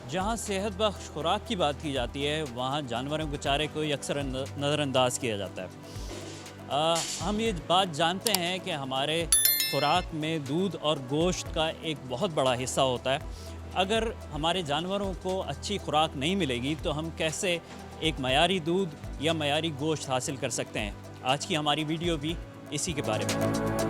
जहाँ सेहत बख्श खुराक की बात की जाती है वहाँ जानवरों के चारे को अक्सर नज़रअंदाज किया जाता है। हम ये बात जानते हैं कि हमारे खुराक में दूध और गोश्त का एक बहुत बड़ा हिस्सा होता है। अगर हमारे जानवरों को अच्छी खुराक नहीं मिलेगी तो हम कैसे एक मयारी दूध या मयारी गोश्त हासिल कर सकते हैं। आज की हमारी वीडियो भी इसी के बारे में है।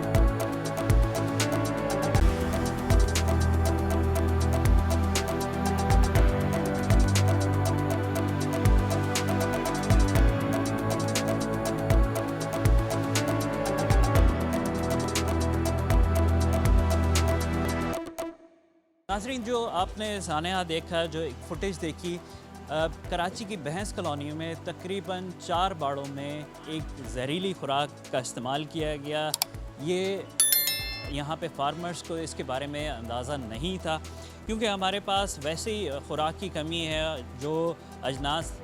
नाज़रीन, जो आपने सानेहा देखा, जो एक फुटेज देखी, कराची की भैंस कॉलोनी में तकरीबन 4 बाड़ों में एक जहरीली खुराक का इस्तेमाल किया गया। ये यहाँ पे फार्मर्स को इसके बारे में अंदाज़ा नहीं था, क्योंकि हमारे पास वैसे ही खुराक की कमी है। जो अजनास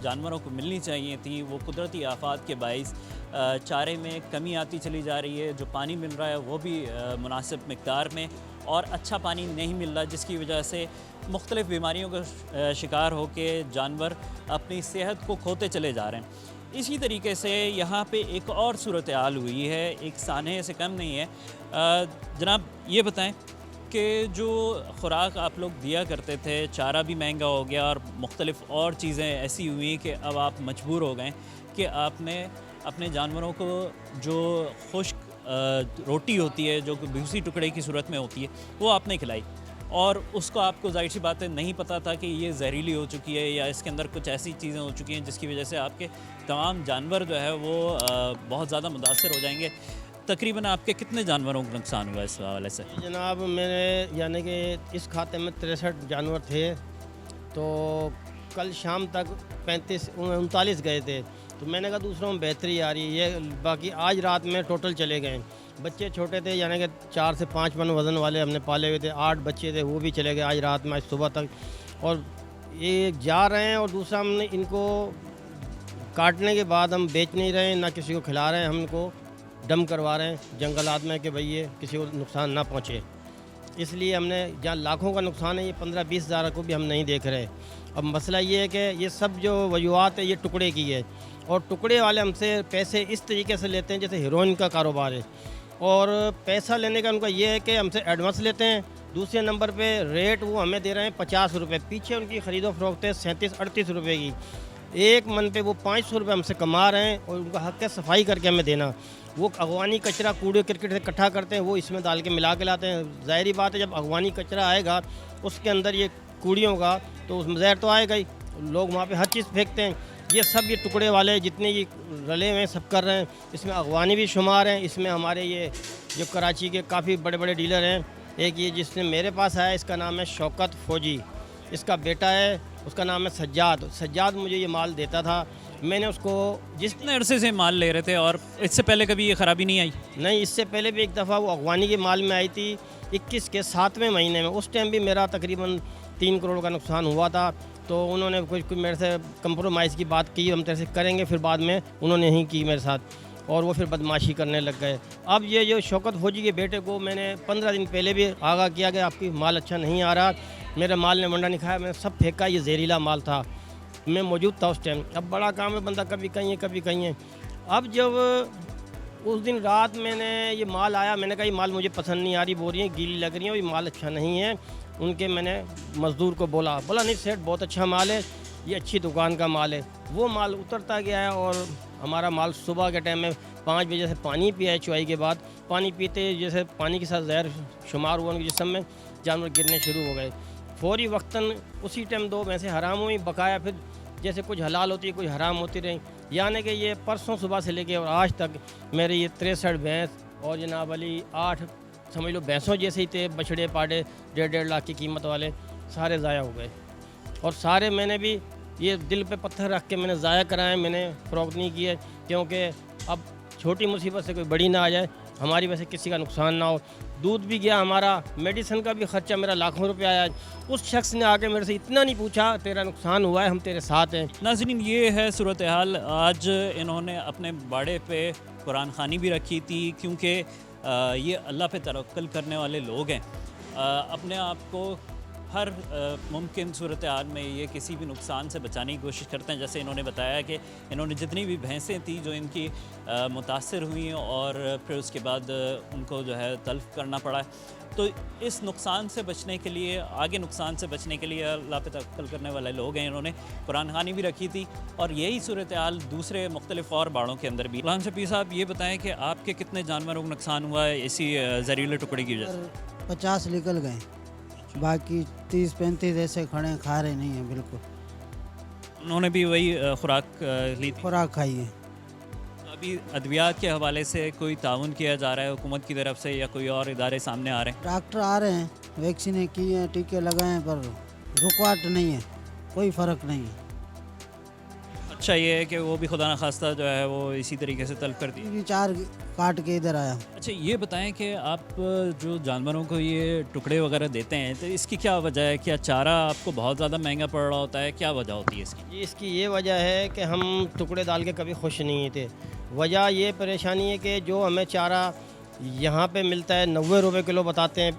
जानवरों को मिलनी चाहिए थी वो कुदरती आफात के बाइस चारे में कमी आती चली जा रही है। जो पानी मिल रहा है वो भी मुनासिब मिक़दार में और अच्छा पानी नहीं मिल रहा, जिसकी वजह से मुख्तलिफ़ बीमारियों का शिकार होकर जानवर अपनी सेहत को खोते चले जा रहे हैं। इसी तरीके से यहाँ पे एक और सूरत हाल हुई है, एक सानहे से कम नहीं है। जनाब, ये बताएं कि जो खुराक आप लोग दिया करते थे, चारा भी महंगा हो गया और मुख्तलिफ़ और चीज़ें ऐसी हुई कि अब आप मजबूर हो गए कि आपने अपने जानवरों को जो खुश्क रोटी होती है, जो भूसी टुकड़े की सूरत में होती है, वो आपने खिलाई और उसको आपको ज़ाहिर सी बात है नहीं पता था कि ये जहरीली हो चुकी है या इसके अंदर कुछ ऐसी चीज़ें हो चुकी हैं जिसकी वजह से आपके तमाम जानवर जो है वो बहुत ज़्यादा मुतासर हो जाएंगे। तकरीबन आपके कितने जानवरों को नुकसान हुआ इस हवाले से? जनाब, मेरे यानी कि इस खाते में 63 जानवर थे, तो कल शाम तक 39 गए थे। तो मैंने कहा दूसरों में बेहतरी आ रही है, ये बाकी आज रात में टोटल चले गए। बच्चे छोटे थे, यानी कि 4 से 5 मन वज़न वाले हमने पाले हुए थे। 8 बच्चे थे, वो भी चले गए आज रात में, आज सुबह तक। और ये जा रहे हैं और दूसरा हमने इनको काटने के बाद हम बेच नहीं रहे, ना किसी को खिला रहे हैं, हम इनको डम करवा रहे हैं जंगलात में कि भाई ये किसी को नुकसान ना पहुँचे। इसलिए हमने जहाँ लाखों का नुकसान है, ये 15-20 हज़ार को भी हम नहीं देख रहे। अब मसला ये है कि ये सब जो वजूहत है ये टुकड़े की है, और टुकड़े वाले हमसे पैसे इस तरीके से लेते हैं जैसे हीरोइन का कारोबार है। और पैसा लेने का उनका ये है कि हमसे एडवांस लेते हैं। दूसरे नंबर पे रेट वो हमें दे रहे हैं 50 रुपये। पीछे उनकी ख़रीदो फरोख्त है 37-38 रुपये की। एक मन पे वो 500 रुपये हमसे कमा रहे हैं, और उनका हक़ है सफाई करके हमें देना। वो अगवानी कचरा कूड़े क्रिकेट से इकट्ठा करते हैं, वो इसमें डाल के मिला के लाते हैं। ज़ाहिरी बात है, जब अगवानी कचरा आएगा उसके अंदर ये कूड़ियों का, तो उसमें जहर तो आएगा ही। लोग वहाँ पे हर चीज़ फेंकते हैं। ये सब ये टुकड़े वाले जितने ये रले हुए हैं सब कर रहे हैं। इसमें अगवानी भी शुमार हैं। इसमें हमारे ये जो कराची के काफ़ी बड़े बड़े डीलर हैं, एक ये जिसने मेरे पास आया, इसका नाम है शौकत फौजी, इसका बेटा है, उसका नाम है सज्जाद। सज्जाद मुझे ये माल देता था, मैंने उसको जितने अरसे से माल ले रहे थे, और इससे पहले कभी ये ख़राबी नहीं आई? नहीं, इससे पहले भी एक दफ़ा वो अगवानी के माल में आई थी 21 के 7वें महीने में। उस टाइम भी मेरा तकरीबन 3 करोड़ का नुकसान हुआ था। तो उन्होंने कुछ मेरे से कंप्रोमाइज़ की बात की, हम तेरे से करेंगे, फिर बाद में उन्होंने नहीं की मेरे साथ, और वो फिर बदमाशी करने लग गए। अब ये जो शौकत फौजी के बेटे को मैंने 15 दिन पहले भी आगाह किया कि आपकी माल अच्छा नहीं आ रहा। मेरे माल ने वंडा नहीं खाया, मैंने सब फेंका, ये जहरीला माल था। मैं मौजूद था उस टाइम। अब बड़ा काम है, बंदा कभी कहीं है कभी कहीं है। अब जब उस दिन रात मैंने ये माल आया, मैंने कहा ये माल मुझे पसंद नहीं आ रही, बोरियाँ गीली लग रही हैं और ये माल अच्छा नहीं है। उनके मैंने मज़दूर को बोला नहीं सेठ, बहुत अच्छा माल है, ये अच्छी दुकान का माल है। वो माल उतरता गया है, और हमारा माल सुबह के टाइम में 5 बजे से पानी पिया है, चुआई के बाद पानी पीते जैसे पानी के साथ जहर शुमार हुआ उनके जिस्म में, जानवर गिरने शुरू हो गए। फौरी वक्तन उसी टाइम 2 भैंसें हराम हुई, बकाया फिर जैसे कुछ हलाल होती है कुछ हराम होती रही। यानी कि ये परसों सुबह से लेके और आज तक मेरे ये 63 भैंस और जनाब अली 8 समझ लो भैंसों जैसे ही थे, बछड़े पाड़े 1.5 लाख की कीमत वाले, सारे ज़ाया हो गए। और सारे मैंने भी ये दिल पे पत्थर रख के मैंने ज़ाया कराए, मैंने फ़रोख्त नहीं किए, क्योंकि अब छोटी मुसीबत से कोई बड़ी ना आ जाए, हमारी वजह से किसी का नुकसान ना हो। दूध भी गया हमारा, मेडिसिन का भी ख़र्चा मेरा लाखों रुपये आया। उस शख्स ने आके मेरे से इतना नहीं पूछा, तेरा नुकसान हुआ है, हम तेरे साथ हैं। नाज़रीन, ये है सूरत हाल। आज इन्होंने अपने बाड़े पे कुरान खानी भी रखी थी, क्योंकि ये अल्लाह पे तवक्कुल करने वाले लोग हैं। अपने आप को हर मुमकिन सूरत हाल में ये किसी भी नुकसान से बचाने की कोशिश करते हैं। जैसे इन्होंने बताया कि इन्होंने जितनी भी भैंसें थी जो इनकी मुतासर हुई और फिर उसके बाद उनको जो है तल्फ करना पड़ा। तो इस नुकसान से बचने के लिए, आगे नुकसान से बचने के लिए अल्लाह पे तवक्कल करने वाले लोग हैं। इन्होंने कुरान खानी भी रखी थी और यही सूरत हाल दूसरे मुख्तलिफ और बाड़ों के अंदर भी। गुलाम शफी साहब, ये बताएं कि आपके कितने जानवरों को नुकसान हुआ है इसी जहरीले टुकड़े की वजह से? 50 निकल गए, बाकी 30-35 ऐसे खड़े खा रहे नहीं हैं बिल्कुल। उन्होंने भी वही खुराक ली थी? खुराक खाई है। अभी अद्वियात के हवाले से कोई ताउन किया जा रहा है हुकूमत की तरफ से या कोई और इदारे सामने आ रहे हैं? डॉक्टर आ रहे हैं, वैक्सीनें की हैं, टीके लगाए हैं, पर रुकावट नहीं है, कोई फ़र्क नहीं है। अच्छा ये है कि वो भी खुदा न खास्ता जो है वो इसी तरीके से तल्फ कर दी। ये 4 काट के इधर आया। अच्छा ये बताएं कि आप जो जानवरों को ये टुकड़े वगैरह देते हैं तो इसकी क्या वजह है? क्या चारा आपको बहुत ज़्यादा महंगा पड़ रहा होता है? क्या वजह होती है इसकी? इसकी ये वजह है कि हम टुकड़े डाल के कभी खुश नहीं थे। वजह ये परेशानी है कि जो हमें चारा यहाँ पे मिलता है 90 रुपये किलो बताते हैं,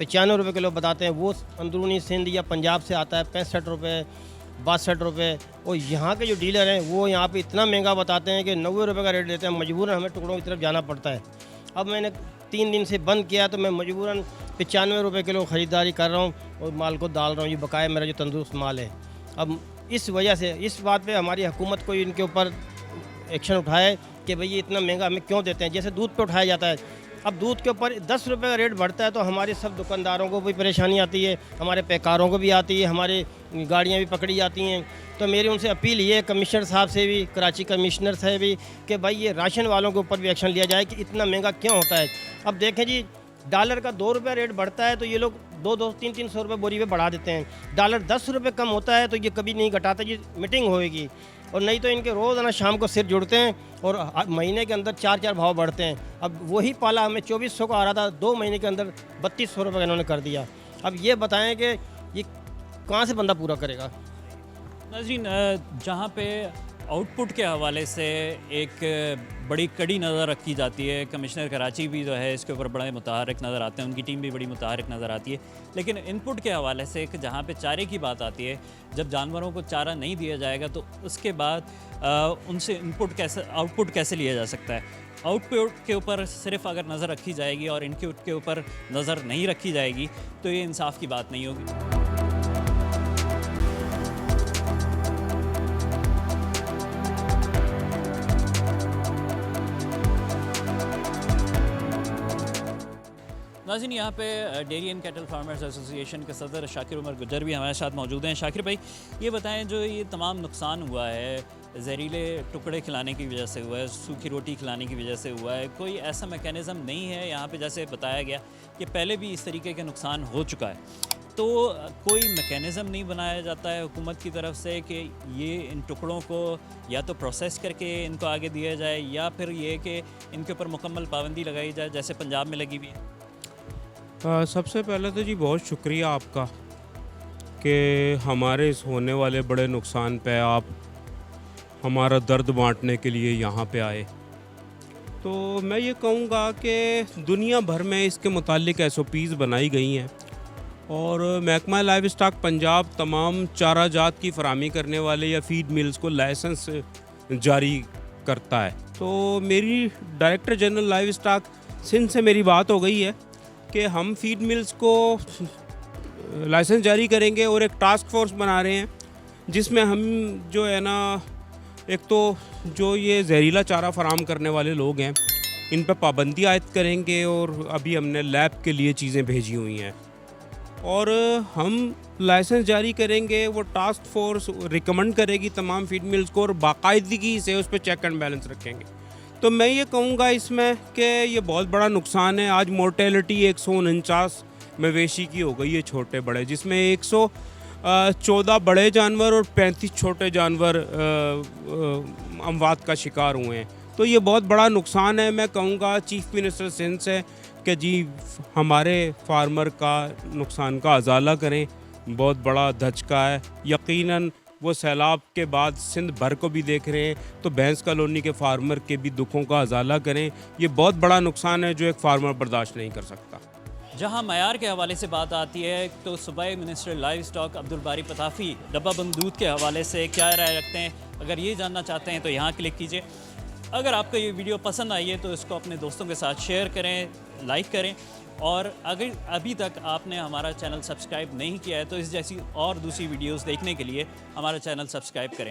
95 रुपये किलो बताते हैं, वो अंदरूनी सिंध या पंजाब से आता है 65 रुपये, 62 रुपये। और यहाँ के जो डीलर हैं वो यहाँ पे इतना महंगा बताते हैं कि 90 रुपये का रेट देते हैं। मजबूरन हमें टुकड़ों की तरफ जाना पड़ता है। अब मैंने 3 दिन से बंद किया तो मैं मजबूरन 95 रुपये किलो ख़रीदारी कर रहा हूँ और माल को डाल रहा हूँ। ये बकाया मेरा जो तंदुरुस्त माल है। अब इस वजह से इस बात पे हमारी हुकूमत को इनके ऊपर एक्शन उठाए कि भाई ये इतना महंगा हमें क्यों देते हैं। जैसे दूध पे उठाया जाता है, अब दूध के ऊपर 10 रुपये का रेट बढ़ता है तो हमारे सब दुकानदारों को भी परेशानी आती है, हमारे पैकारों को भी आती है, हमारी गाड़ियाँ भी पकड़ी जाती हैं। तो मेरी उनसे अपील ये है कमिश्नर साहब से भी, कराची कमिश्नर से भी, कि भाई ये राशन वालों के ऊपर भी एक्शन लिया जाए कि इतना महंगा क्यों होता है। अब देखें जी, डॉलर का 2 रुपये रेट बढ़ता है तो ये लोग 200-300 रुपये बोरी पे बढ़ा देते हैं। डॉलर 10 रुपये कम होता है तो ये कभी नहीं घटाता। ये मीटिंग होएगी और नहीं तो इनके रोज़ाना शाम को सिर जुड़ते हैं और महीने के अंदर 4-4 भाव बढ़ते हैं। अब वही पाला हमें 2400 का आ रहा था, 2 महीने के अंदर 3200 रुपये का इन्होंने कर दिया। अब ये बताएं कि ये कहाँ से बंदा पूरा करेगा। नाज़रीन, जहाँ पे आउटपुट के हवाले से एक बड़ी कड़ी नज़र रखी जाती है, कमिश्नर कराची भी जो है इसके ऊपर बड़े मुतहर्रिक नज़र आते हैं, उनकी टीम भी बड़ी मुतहर्रिक नज़र आती है। लेकिन इनपुट के हवाले से जहाँ पे चारे की बात आती है, जब जानवरों को चारा नहीं दिया जाएगा तो उसके बाद उनसे आउटपुट कैसे लिया जा सकता है? आउटपुट के ऊपर सिर्फ अगर नज़र रखी जाएगी और इनपुट के ऊपर नज़र नहीं रखी जाएगी तो ये इंसाफ की बात नहीं होगी। नाज़रीन, यहाँ पे dairy and cattle farmers association के सदर शाकिर उमर गुजर भी हमारे साथ मौजूद हैं। शाकिर भाई, ये बताएं जो ये तमाम नुकसान हुआ है, जहरीले टुकड़े खिलाने की वजह से हुआ है, सूखी रोटी खिलाने की वजह से हुआ है, कोई ऐसा मैकेनिज़्म नहीं है यहाँ पे? जैसे बताया गया कि पहले भी इस तरीके के नुकसान हो चुका है, तो कोई मैकेनिज़्म नहीं बनाया जाता है हुकूमत की तरफ से कि ये इन टुकड़ों को या तो प्रोसेस करके इनको आगे दिया जाए या फिर ये कि इनके ऊपर मुकम्मल पाबंदी लगाई जाए जैसे पंजाब में लगी हुई है? सबसे पहले तो जी बहुत शुक्रिया आपका कि हमारे इस होने वाले बड़े नुकसान पे आप हमारा दर्द बांटने के लिए यहाँ पे आए। तो मैं ये कहूँगा कि दुनिया भर में इसके मुतालिक SOPs बनाई गई हैं और महकमा लाइव स्टॉक पंजाब तमाम चारा जात की फराहमी करने वाले या फीड मिल्स को लाइसेंस जारी करता है। तो मेरी director general livestock Sindh से मेरी बात हो गई है कि हम फीड मिल्स को लाइसेंस जारी करेंगे और एक टास्क फोर्स बना रहे हैं जिसमें हम जो है ना, एक तो जो ये जहरीला चारा फराम करने वाले लोग हैं इन पर पाबंदी आयद करेंगे और अभी हमने लैब के लिए चीज़ें भेजी हुई हैं और हम लाइसेंस जारी करेंगे। वो टास्क फोर्स रिकमेंड करेगी तमाम फीड मिल्स को और बाकायदगी से उस पर चेक एंड बैलेंस रखेंगे। तो मैं ये कहूँगा इसमें कि ये बहुत बड़ा नुकसान है। आज मोर्टेलिटी 149 मवेशी की हो गई है छोटे बड़े, जिसमें 114 बड़े जानवर और 35 छोटे जानवर अमवात का शिकार हुए हैं। तो ये बहुत बड़ा नुकसान है। मैं कहूँगा चीफ मिनिस्टर सिंध से कि जी हमारे फार्मर का नुकसान का अजाला करें, बहुत बड़ा धचका है। यकीनन वो सैलाब के बाद सिंध भर को भी देख रहे हैं, तो भैंस कॉलोनी के फार्मर के भी दुखों का अजाला करें। ये बहुत बड़ा नुकसान है जो एक फार्मर बर्दाश्त नहीं कर सकता। जहां मयार के हवाले से बात आती है तो सूबाई मिनिस्टर लाइव स्टॉक अब्दुल बारी पताफी डब्बा बंद दूध के हवाले से क्या राय रखते हैं, अगर ये जानना चाहते हैं तो यहाँ क्लिक कीजिए। अगर आपको ये वीडियो पसंद आई है तो इसको अपने दोस्तों के साथ शेयर करें, लाइक करें, और अगर अभी तक आपने हमारा चैनल सब्सक्राइब नहीं किया है तो इस जैसी और दूसरी वीडियोस देखने के लिए हमारा चैनल सब्सक्राइब करें।